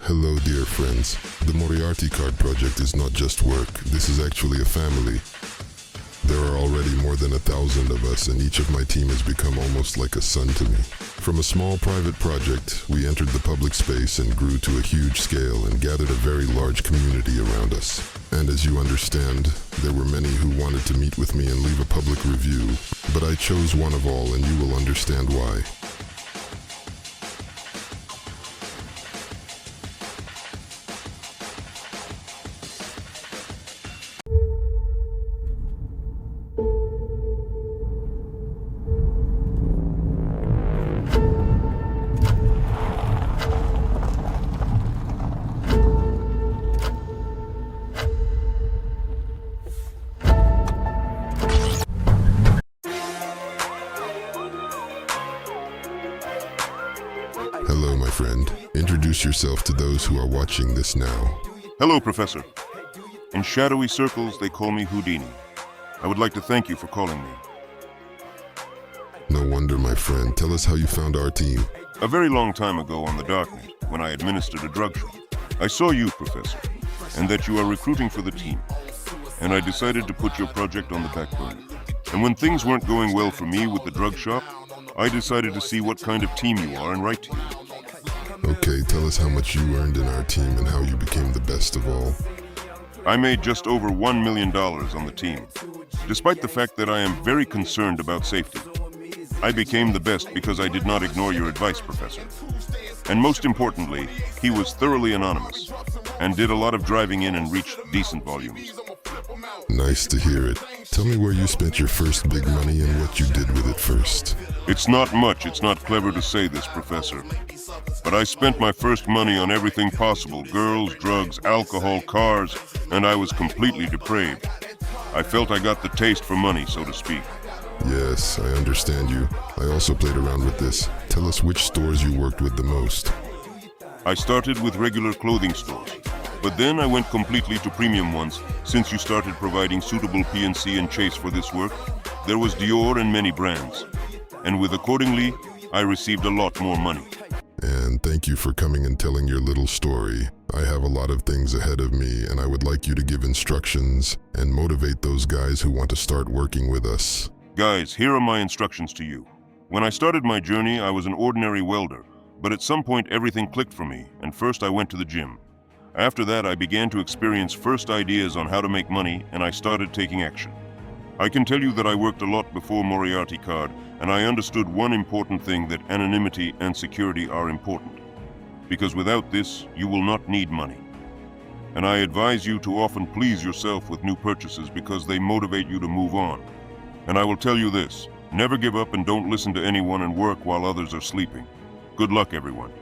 Hello, dear friends. The Moriarty card project is not just work. This is actually a family. There are already more than 1,000 of us, and each of my team has become almost like a son to me. From a small private project, we entered the public space and grew to a huge scale and gathered a very large community around us. And as you understand, there were many who wanted to meet with me and leave a public review, but I chose one of all, and you will understand why. Hello, my friend. Introduce yourself to those who are watching this now. Hello, Professor. In shadowy circles, they call me Houdini. I would like to thank you for calling me. No wonder, my friend. Tell us how you found our team. A very long time ago on the Darknet, when I administered a drug shop, I saw you, Professor, and that you are recruiting for the team. And I decided to put your project on the back burner. And when things weren't going well for me with the drug shop, I decided to see what kind of team you are and write to you. Okay, tell us how much you earned in our team and how you became the best of all. I made just over $1 million on the team. Despite the fact that I am very concerned about safety, I became the best because I did not ignore your advice, Professor. And most importantly, he was thoroughly anonymous and did a lot of driving in and reached decent volumes. Nice to hear it. Tell me where you spent your first big money and what you did with it first. It's not much, it's not clever to say this, Professor. But I spent my first money on everything possible: girls, drugs, alcohol, cars, and I was completely depraved. I felt I got the taste for money, so to speak. Yes, I understand you. I also played around with this. Tell us which stores you worked with the most. I started with regular clothing stores, but then I went completely to premium ones since you started providing suitable PNC and chase for this work. There was Dior and many brands, and with accordingly, I received a lot more money. And thank you for coming and telling your little story. I have a lot of things ahead of me, and I would like you to give instructions and motivate those guys who want to start working with us. Guys, here are my instructions to you. When I started my journey, I was an ordinary welder, but at some point everything clicked for me, and first I went to the gym. After that, I began to experience first ideas on how to make money, and I started taking action. I can tell you that I worked a lot before Moriarty card, and I understood one important thing, that anonymity and security are important. Because without this, you will not need money. And I advise you to often please yourself with new purchases because they motivate you to move on. And I will tell you this: never give up and don't listen to anyone and work while others are sleeping. Good luck, everyone.